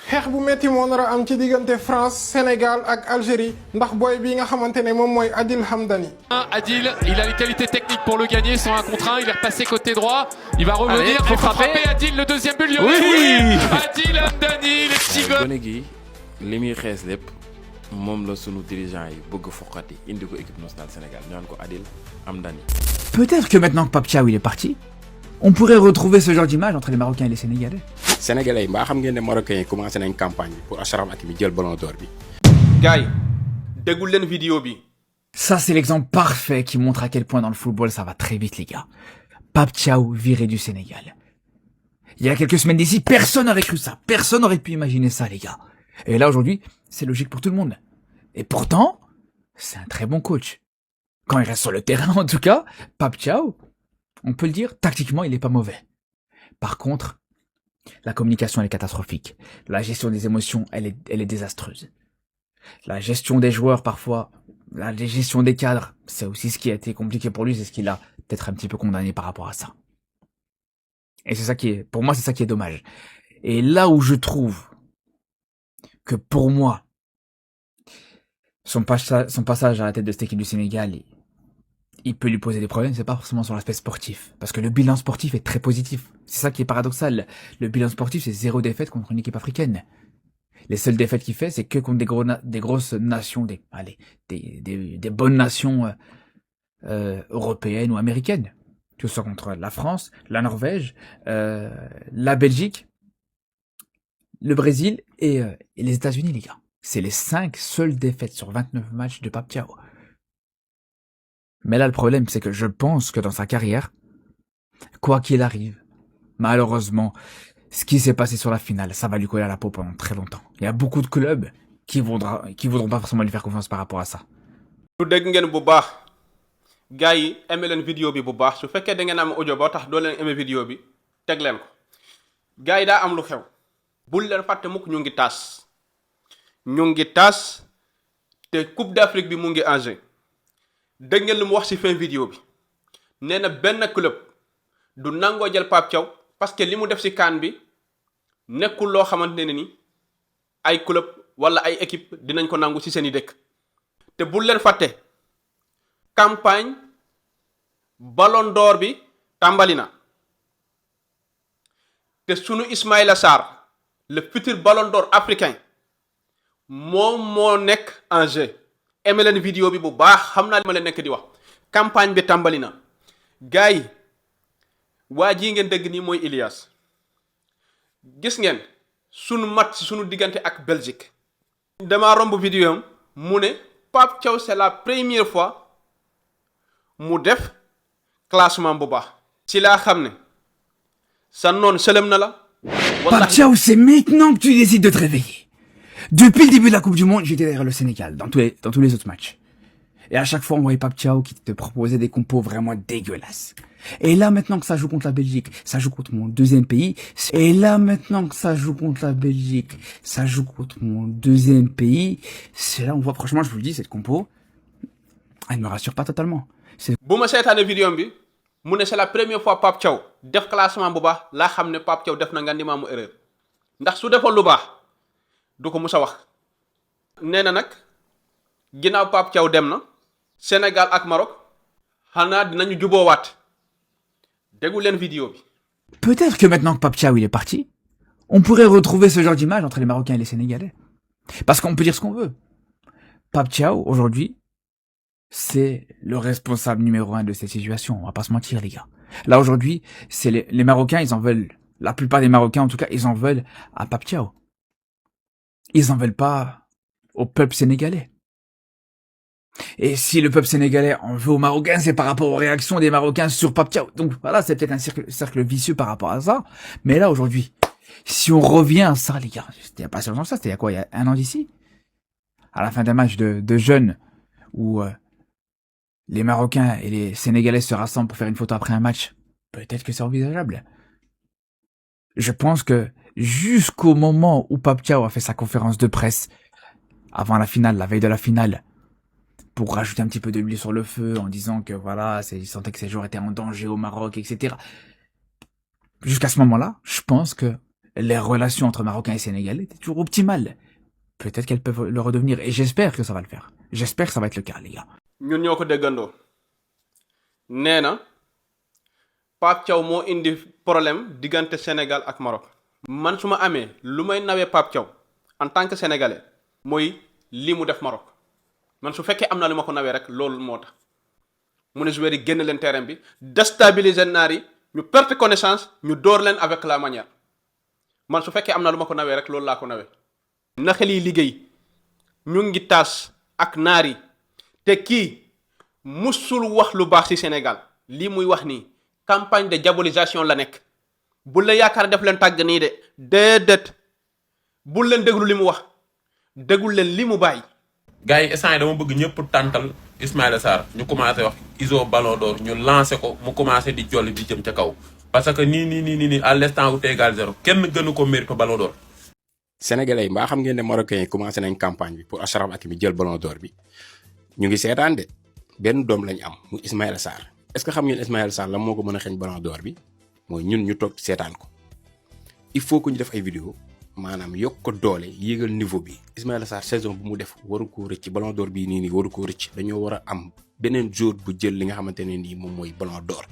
xeex bu metti moo nar a am ci diggante France Sénégal ak Algérie ndax boy bi nga xamante ne moom mooy Adil Hamdani. Adil, il a les qualités techniques pour le gagner, sans un contre un, il est repassé côté droit, il va revenir, allez, il faut frapper Adil, le deuxième but lyonnais. Oui. Adil Hamdani, les petits gars. gone gi li muy xees lépp moom la sunu dirigeant yi bëgg foqati indi ko équipe nationale Sénégal ñu naan ko Adil Hamdani. Peut-être que maintenant que Pape Thiaw il est parti, on pourrait retrouver ce genre d'image entre les Marocains et les Sénégalais. Sénégalais yi mbaa xam ngeen ne Marocains yi commencé nañ campagne bi pour Achraf Hakimi jël ballon d'or bi. gars yi déggul leen vidéo bi. Ça c'est l'exemple parfait qui montre à quel point dans le football ça va très vite les gars. Pape Thiaw viré du Sénégal. Il y a quelques semaines d'ici, personne n'aurait cru ça. Personne n'aurait pu imaginer ça les gars. Et là aujourd'hui, c'est logique pour tout le monde. Et pourtant, c'est un très bon coach. Quand il reste sur le terrain en tout cas, Pape Thiaw, on peut le dire, tactiquement il est pas mauvais. Par contre, la communication elle est catastrophique. La gestion des émotions, elle est désastreuse. La gestion des joueurs parfois, la gestion des cadres, c'est aussi ce qui a été compliqué pour lui, c'est ce qui l'a peut-être un petit peu condamné par rapport à ça. Et c'est ça qui est, pour moi c'est ça qui est dommage. Et là où je trouve que pour moi, son passage à la tête de cette équipe du Sénégal, il peut lui poser des problèmes, c'est pas forcément sur l'aspect sportif. Parce que le bilan sportif est très positif. C'est ça qui est paradoxal. Le bilan sportif, c'est 0 défaite contre une équipe africaine. Les seules défaites qu'il fait, c'est que contre des grosses nations, des bonnes nations européennes ou américaines. Que ce soit contre la France, la Norvège, la Belgique, le Brésil et les États-Unis, les gars. C'est les 5 seules défaites sur 29 matchs de Pape Thiaw. Mais là, le problème, c'est que je pense que dans sa carrière, quoi qu'il arrive, malheureusement, ce qui s'est passé sur la finale, ça va lui coller à la peau pendant très longtemps. Il y a beaucoup de clubs qui voudront pas forcément lui faire confiance par rapport à ça. lu dégg ngeen bu baax gars yi aimé leen vidéo bi bu baax su fekkee da ngeen am audio ba tax doo leen aimé vidéo bi teg leen ko gars yi daa am lu xew bul leen fàtte mukk ñu ngi tas te Coupe d'Afrique bi mu ngi en jeu dégg ngeen lu mu wax ci fin vidéo bi nee na benn club du nangoo jël Pape Thiaw parce que li mu def ci CAN bi nekkul loo xamante ne ni ay club wala ay équipe dinañ ko nangu ci seeni dëkk te bul leen fàtte campagne ballon d'or bi tàmbali na te sunu Ismaïla Sarr le futur ballon d'or africain moom moo nekk en jeu aimé leen vidéo bi bu baax xam naa li ma leen nekk di wax campagne bi tàmbali na gars yi waa jii ngeen dégg nii mooy Ilias gis ngeen sunu match sunu diggante ak Belgique dama romb vidéo am mu ne Pape Thiaw c'est la première fois mu def classement bu baax ci laa xam ne sa noon sëlëm na la. Pape Thiaw, c'est maintenant que tu décides de te réveiller. Depuis le début de la Coupe du Monde, j'étais derrière le Sénégal, dans tous les autres matchs. Et à chaque fois, on voyait Pape Thiaw qui te proposait des compos vraiment dégueulasses. Et là, maintenant que ça joue contre la Belgique, ça joue contre mon deuxième pays. Et là, maintenant que ça joue contre la Belgique, ça joue contre mon deuxième pays. C'est là où on voit, franchement, je vous le dis, cette compo, elle me rassure pas totalement. bu ma seetaane vidéo bi mu ne c'est la première fois Pape Thiaw def classement bu baax laa xam ne Pape Thiaw def na nga ndi maamu erreur ndax su defoon lu baax du ko mus a wax. nee na nag ginnaaw Pape Thiaw dem na Sénégal ak Maroc xanaa dinañu juboowaat déggu leen vidéo bi. Peut-être que maintenant que Pape Thiaw il est parti, on pourrait retrouver ce genre d'image entre les Marocains et les Sénégalais. Parce qu'on peut dire ce qu'on veut. Pape Thiaw, aujourd'hui, c'est le responsable numéro 1 de cette situation. On va pas se mentir, les gars. Là, aujourd'hui, c'est les Marocains, ils en veulent. La plupart des Marocains, en tout cas, ils en veulent à Pape Thiaw. Ils en veulent pas au peuple sénégalais. Et si le peuple sénégalais en veut aux Marocains, c'est par rapport aux réactions des Marocains sur Pape Thiaw. Donc voilà, c'est peut-être un cercle vicieux par rapport à ça. Mais là, aujourd'hui, si on revient à ça, les gars, c'était il y a pas si longtemps que ça, c'était il y a quoi, il y a 1 an d'ici? À la fin d'un match de jeunes, où les Marocains et les Sénégalais se rassemblent pour faire une photo après un match, peut-être que c'est envisageable. Je pense que jusqu'au moment où Pape Thiaw a fait sa conférence de presse, avant la finale, la veille de la finale, pour rajouter un petit peu de l'huile sur le feu, en disant que voilà, il sentait que ces joueurs étaient en danger au Maroc, etc. Jusqu'à ce moment-là, je pense que les relations entre Marocains et Sénégalais étaient toujours optimales. Peut-être qu'elles peuvent le redevenir, et j'espère que ça va le faire. J'espère que ça va être le cas, les gars. ñun ñoo ko déggandoo nee na Pape Thiaw moo indi problème diggante Sénégal ak Maroc. man su ma amee lu may nawee Pape Thiaw en tant que sénégalais mooy lii mu def Maroc man su fekkee am na lu ma ko nawee rek loolu moo tax mu ne joueurs yi génn leen terrain bi déstabiliser naar yi ñu perte connaissance ñu door leen avec la manière man su fekkee am na lu ma ko nawee rek loolu laa ko nawee. na xel yi liggéey ñu ngi taas ak naar yi te kii musul wax lu baax ci Sénégal lii muy wax nii campagne de diabolisation la nekk bu la yaakaar def leen tàgg nii de déedéet bul leen déglu li mu wax déglu leen li mu bàyyi. gars yi instant yi dama bëgg ñëpp tàntal Ismaïla Sarr ñu commencé wax ISO Ballon d'Or ñu lancé ko mu commencé di jolli di jëm ca kaw parce que nii à l'instant où t'es égal 0 kenn gënu ko mérite Ballon d'Or. Sénégalais yi mbaa xam ngeen ne Marocains yi commencé nañ campagne bi pour Achraf Hakimi jël Ballon d'Or bi ñu ngi seetaan de benn doom lañ am mu Ismaïla Sarr est-ce que xam ngeen Ismaïla Sarr la moo ko mën a xeeñ Ballon d'Or bi mooy ñun ñu toog seetaan ko il faut que ñu def ay vidéo maanaam yokk ko doole yéegal niveau bi Ismaïla Sarr saison bu mu def waru koo rëcc Ballon d'Or bii nii waru koo rëcc dañoo war a am beneen jour bu jël li nga xamante ne nii moom mooy Ballon d'Or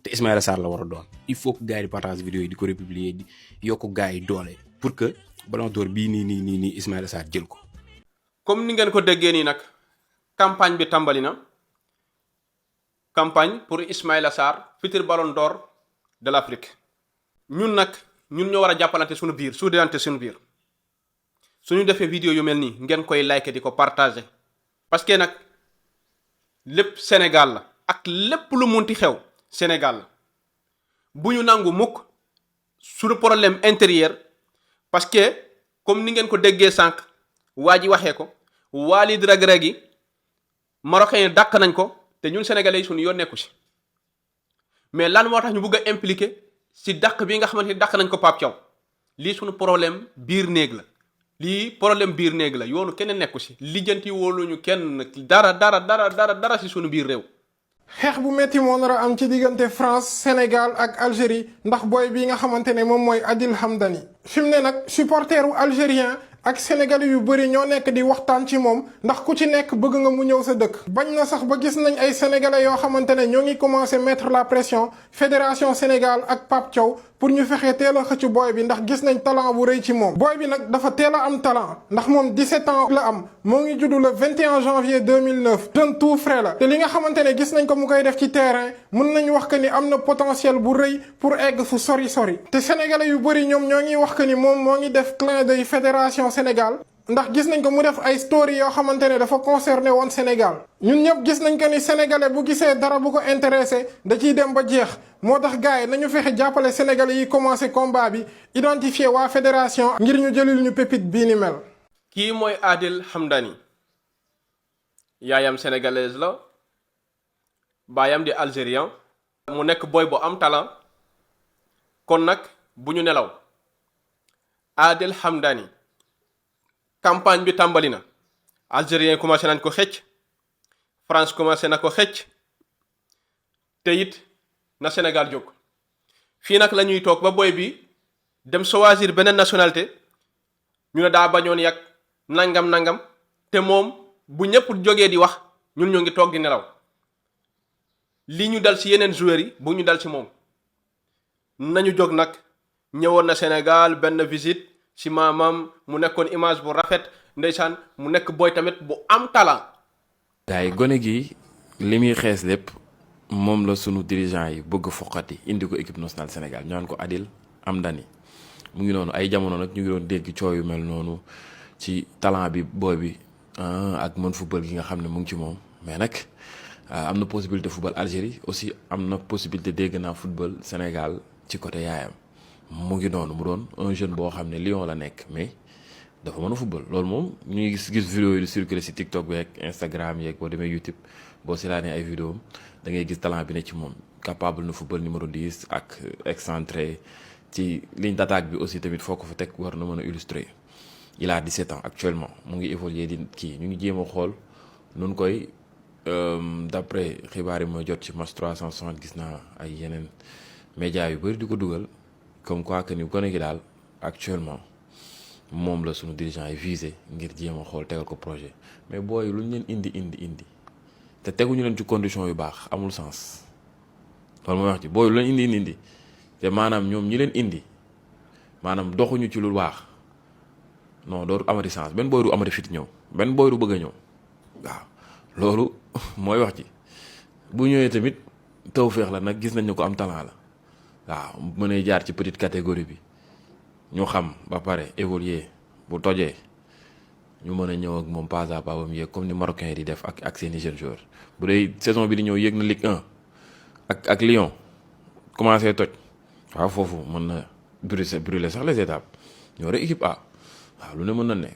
te Ismaïla Sarr la war a doon il faut que gars yi di partage vidéo yi di ko republier di yokk gars yi doole pour que Ballon d'Or bii nii Ismaïla Sarr jël ko. comme ni ngeen ko déggee nii nag campagne bi tàmbali na campagne pour Ismaïla Sarr futur Ballon d'Or de l'Afrique ñun ñoo war a jàppalante suñu biir suudante suñu biir suñu defee vidéo yu mel nii ngeen koy like di ko partager parce que nag lépp Sénégal la ak lépp lu munti xew Sénégal la bu ñu nangu mukk suñu problème intérieur parce que comme ni ngeen ko déggee sànq waa ji waxee ko Walid Regragui Marocains yi dàq nañ ko te ñun sénégalais yi suñu yoon nekku si mais lan moo tax ñu bëgg a impliqué si dàq bi nga xamante ni dàq nañ ko Pape Thiaw lii suñu problème biir néeg la lii problème biir néeg la yoonu kenn nekku si lijjanti wóoluñu kenn dara si suñu biir réew. xeex bu metti moo nar a am ci diggante France Sénégal ak Algérie ndax booy bi nga xamante ne moom mooy Adil Hamdani fi mu ne nag supporteru algérien ak sénégalais yu bëri ñoo nekk di waxtaan ci moom ndax ku ci nekk bëgg nga mu ñëw sa dëkk. bañ na sax ba gis nañ ay sénégalais yoo xamante ne ñoo ngi commencé mettre la pression fédération Sénégal ak Pape Thiaw pour ñu fexe teel a xëcc booy bi ndax gis nañ talent bu rëy ci moom. booy bi nag dafa teel a am talent ndax moom 17 ans la am moo ngi juddu le 21 janvier 2009 jeune tout frais la te li nga xamante ne gis nañ ko mu koy def ci terrain mën nañ wax que ni am na potentiel bu rëy pour egg fu sori te sénégalais yu bëri ñoom ñoo ngi wax que ni moom moo ngi def clin d'œil fédération Sénégal ndax gis nañ ko mu def ay story yoo xamante ne dafa concerné woon Sénégal ñun ñëpp gis nañ que ni sénégalais bu gisee dara bu ko intéressé da ciy dem ba jeex moo tax gars yi nañu fexe jàppale sénégalais yi commencé combat bi identifier waa fédération ngir ñu jëlil ñu pépite bii ni mel. kii mooy Adil Hamdani yaayam sénégalaise la baayam di algérien mu nekk boy bu am talent kon nag bu ñu nelaw Adil Hamdani campagne bi tàmbali na algérien commencé nañ ko xëcc France commencé na ko xëcc te it na Sénégal jóg fii nag la ñuy toog ba boy bi dem choisir beneen nationalité ñu ne daa bañoon yàgg nangam te moom bu ñëpp jógee di wax ñun ñoo ngi toog di nelaw li ñu dal ci yeneen joueurs yi bu ñu dal ci moom nañu jóg nag ñëwoon na Sénégal benn visite ci maamam mu nekkoon image bu rafet ndeysaan mu nekk boy tamit bu am talent. gars yi gone gi li muy xees lépp moom la sunu dirigeant yi bëgg foqati indi ko équipe nationale Sénégal ñu naan ko Adil Hamdani mu ngi noonu ay jamono nag ñu ngi doon dégg coow yu mel noonu ci talent bi booy bi ak mën football gi nga xam ne mu ngi ci moom mais nag am na possibilité football Algérie aussi am na possibilité dégg naa football Sénégal ci côté yaayam mu ngi noonu mu doon un jeune boo xam ne Lyon la nekk mais dafa mën a football loolu moom ñu ngi gis vidéo yi di circuler ci TikTok bi ak Instagram yeeg boo demee YouTube boo seetaanee ay vidéo da ngay gis talent bi ne ci moom capable na football numéro 10 ak excentré ci ligne d'attaque bi aussi tamit foo ko fa teg war na mën a illustrer il a 17 ans actuellement mu ngi évoluer di kii ñu ngi jéem a xool nun koy d'après xibaar yi ma jot ci match 360 gis naa ay yeneen médias yu bëri di ko dugal comme quoi que ni gone gi daal actuellement moom la sunu dirigeant yi visé ngir jéem a xool tegal ko projet mais booy lu ñu leen indi te teguñu leen ci condition yu baax amul sens loolu mooy wax ci booy lu leen indi te maanaam ñoom ñi leen indi maanaam doxuñu ci lu baax non dooru amati sens benn booy du amati fit ñëw benn booy du bëgg a ñëw waaw loolu mooy wax ci bu ñëwee tamit tawféex la nag gis nañ ne ko am talent la waaw mën a jaar ci petite catégorie bi ñu xam ba pare évoluer bu tojee ñu mën a ñëw ak moom pas à pas ba mu yéeg comme ni Marocains yi di def ak seeni jeunes joueurs bu dee saison bi di ñëw yéeg na Ligue 1 ak Lyon commencé toj waaw foofu mën na brûler sax les étapes ñoo rek équipe A waaw lu ne mën na ne.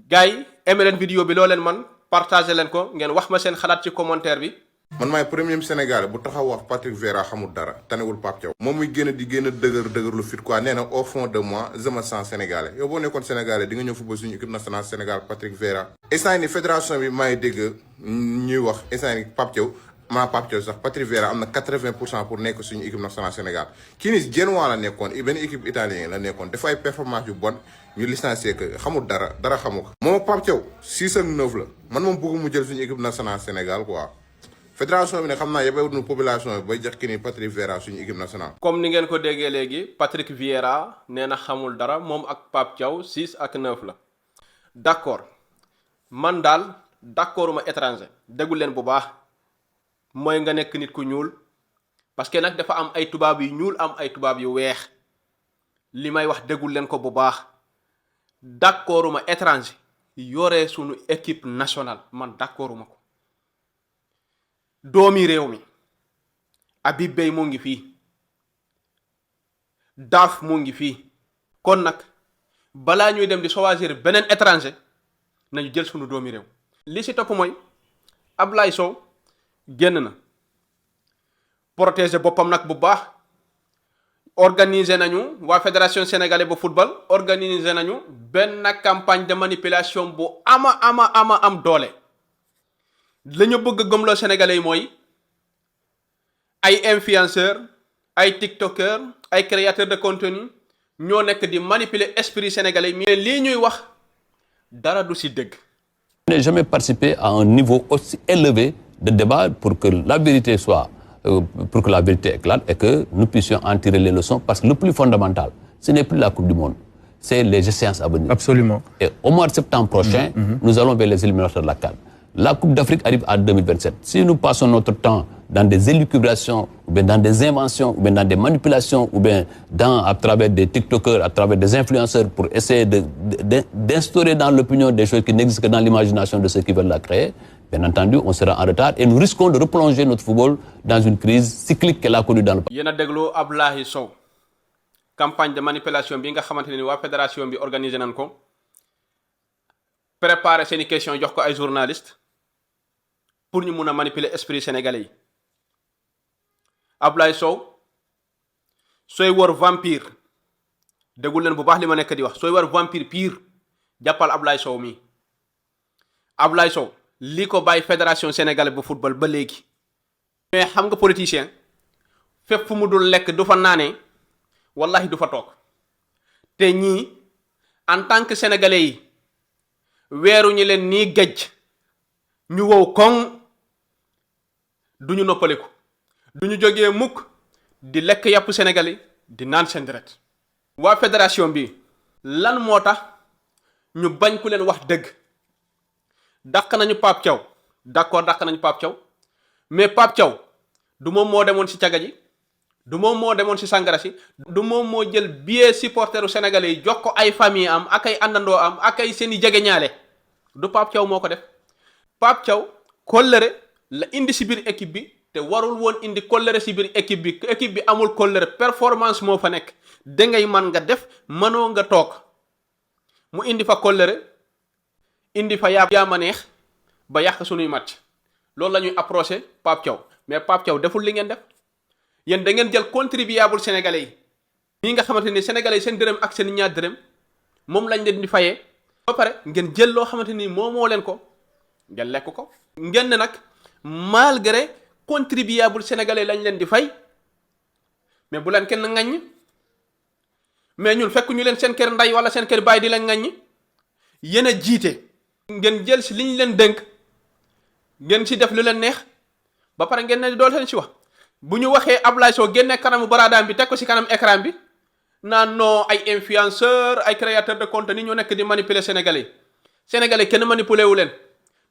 gars yi aimé leen vidéo bi loo leen man partagé leen ko ngeen wax ma seen xalaat ci commentaire bi. man maay premier Sénégalais bu taxaw wax Patrick Vieira xamul dara tanewul Pape Thiaw moom muy génn a dëgër lu fit quoi nee na au fond de moi je me sens sénégalais yow boo nekkoon sénégalais di nga ñëw football suñu équipe nationale Sénégal Patrick Vieira instant ni fédération bi maay dégg ñuy wax instant ni Pape Thiaw sax Patrick Vieira am na 80% pour nekk suñu équipe nationale Sénégal kii ni Genoa la nekkoon benn équipe italien la nekkoon dafa ay performance yu bon ñu licencié que xamul dara xamu ko moom ak Pape Thiaw 6 ak 9 la man moom bëgg mu jël suñu équipe nationale Sénégal quoi fédération bi ne xam naa yebewut nu population bi bay jox ki ni Patrick Vieira suñu équipe nationale. comme ni ngeen ko déggee léegi Patrick Vieira nee na xamul dara moom ak Pape Thiaw 6 ak 9 la d'accord man daal d'accorduma étranger déggu leen bu baax mooy nga nekk nit ku ñuul parce que nag dafa am ay tubaab yu ñuul am ay tubaab yu weex li may wax déggul leen ko bu baax d'accorduma étranger yore suñu équipe nationale man d'accorduma ko. doomi réew mi Habib Beye mu ngi fii Daaf mu ngi fii kon nag balaa ñuy dem di choisir beneen étranger nañu jël sunu doomi réew. li ci topp mooy Ablaye Sow génn na protéger boppam nag bu baax organiser nañu waa fédération sénégalaise de football organiser nañu benn campagne de manipulation bu am doole. la ñu bëgg gëmloo sénégalais yi mooy ay influenceurs ay tiktokers ay créateurs de contenu ñoo nekk di manipuler esprit sénégalais yi mais lii ñuy wax dara du ci dëgg. Je n'ai jamais participé à un niveau aussi élevé de débat pour que la vérité soit pour que la vérité éclate et que nous puissions en tirer les leçons parce que le plus fondamental ce n'est plus la Coupe du Monde, c'est les échéances à venir. Absolument. Et au mois de septembre prochain, nous allons vers les éliminatoires de la CAN. La Coupe d'Afrique arrive en 2027. Si nous passons notre temps dans des élucubrations, ou bien dans des inventions, ou bien dans des manipulations, ou bien à travers des TikTokers, à travers des influenceurs pour essayer d'instaurer dans l'opinion des choses qui n'existent que dans l'imagination de ceux qui veulent la créer, bien entendu, on sera en retard et nous risquons de replonger notre football dans une crise cyclique qu'elle a connue dans le passé. Yéen a déglu Ablaye Sow campagne de manipulation bi nga xamante ne waa fédération bi organisé nañ ko préparer seeni question jox ko ay journalistes pour ñu mun a manipuler esprit sénégalais yi Ablaye Sow sooy wër vampire déggul leen bu baax li ma nekk di wax sooy wër vampire pire jàppal Ablaye Sow mi Ablaye Sow li ko bàyyi fédération sénégalaise bu football ba léegi. mais xam nga politicien fépp fu mu dul lekk du fa naanee wallahi du fa toog te ñii en tant que sénégalais yi weeru ñi leen nii gejj ñu wow koŋ du ñu noppaliku du ñu jógee mukk di lekk yàpp sénégalais di naan seen deret. waa fédération bi lan moo tax ñu bañ ku leen wax dëgg dàq nañu Pape Thiaw d'accord dàq nañu Pape Thiaw mais Pape Thiaw du moom moo demoon ci caga ji du moom moo demoon ci sangara si du moom moo jël billet supporteru sénégalais yi jox ko ay famille am ak ay àndandoo am ak ay seeni jegeñaale du Pape Thiaw moo ko def Pape Thiaw kóllëre la indi ci biir équipe bi te warul woon indi kóllëre ci biir équipe bi amul kóllëre performance moo fa nekk dangay man nga def mënoo nga toog mu indi fa kóllëre indi fa yaa ma neex ba yàq sunuy match loolu la ñuy approché Pape Thiaw mais Pape Thiaw deful li ngeen def yéen da ngeen jël contribuable sénégalais yi ñi nga xamante ni sénégalais yi seen dërëm ak seen ñaar dërëm moom lañ leen di fayee ba pare ngeen jël loo xamante ni moo leen ko ngeen lekk ko ngeen ne nag malgré contribuable sénégalais lañ leen di fay mais bu leen kenn ŋaññ mais ñun fekk ñu leen seen kër nday wala seen kër baay di leen ŋaññi. yéen a jiite ngeen jël si li ñu leen dénk ngeen si def lu leen neex ba pare ngeen ne doo leen si wax bu ñu waxee Ablaye Sow génne kanamu baraadaam bi teg ko si kanam écran bi naan non ay influenceur ay créateur de contenu ñoo nekk di manipuler sénégalais kenn manipuler wu leen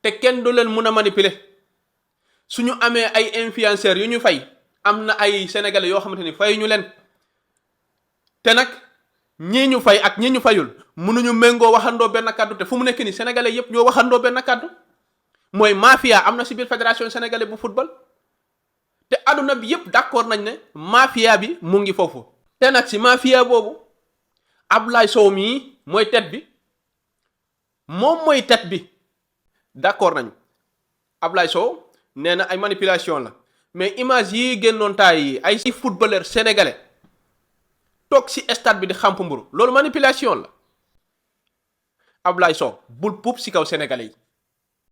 te kenn du leen mun a manipuler su ñu amee ay influenceurs yu ñu fay am na ay sénégalais yoo xamante ni fay ñu leen te nag ñii ñu fay ak ñii ñu fayul mënuñu méngoo waxandoo benn kàddu te fu mu nekk nii sénégalais yépp ñoo waxandoo benn kàddu mooy mafia am na si biir fédération sénégalaise bu football te adduna bi yépp d'accord nañ ne mafia bi mu ngi foofu. te nag si mafia boobu Ablaye Sow mii mooy tête bi moom mooy tête bi d'accord nañu Ablaye Sow nee na ay manipulation la mais image yi génnoon taay yi ay footballeur sénégalais toog si stade bi di xamp mburu loolu manipulation la Ablaye Sow bul puub si kaw sénégalais yi.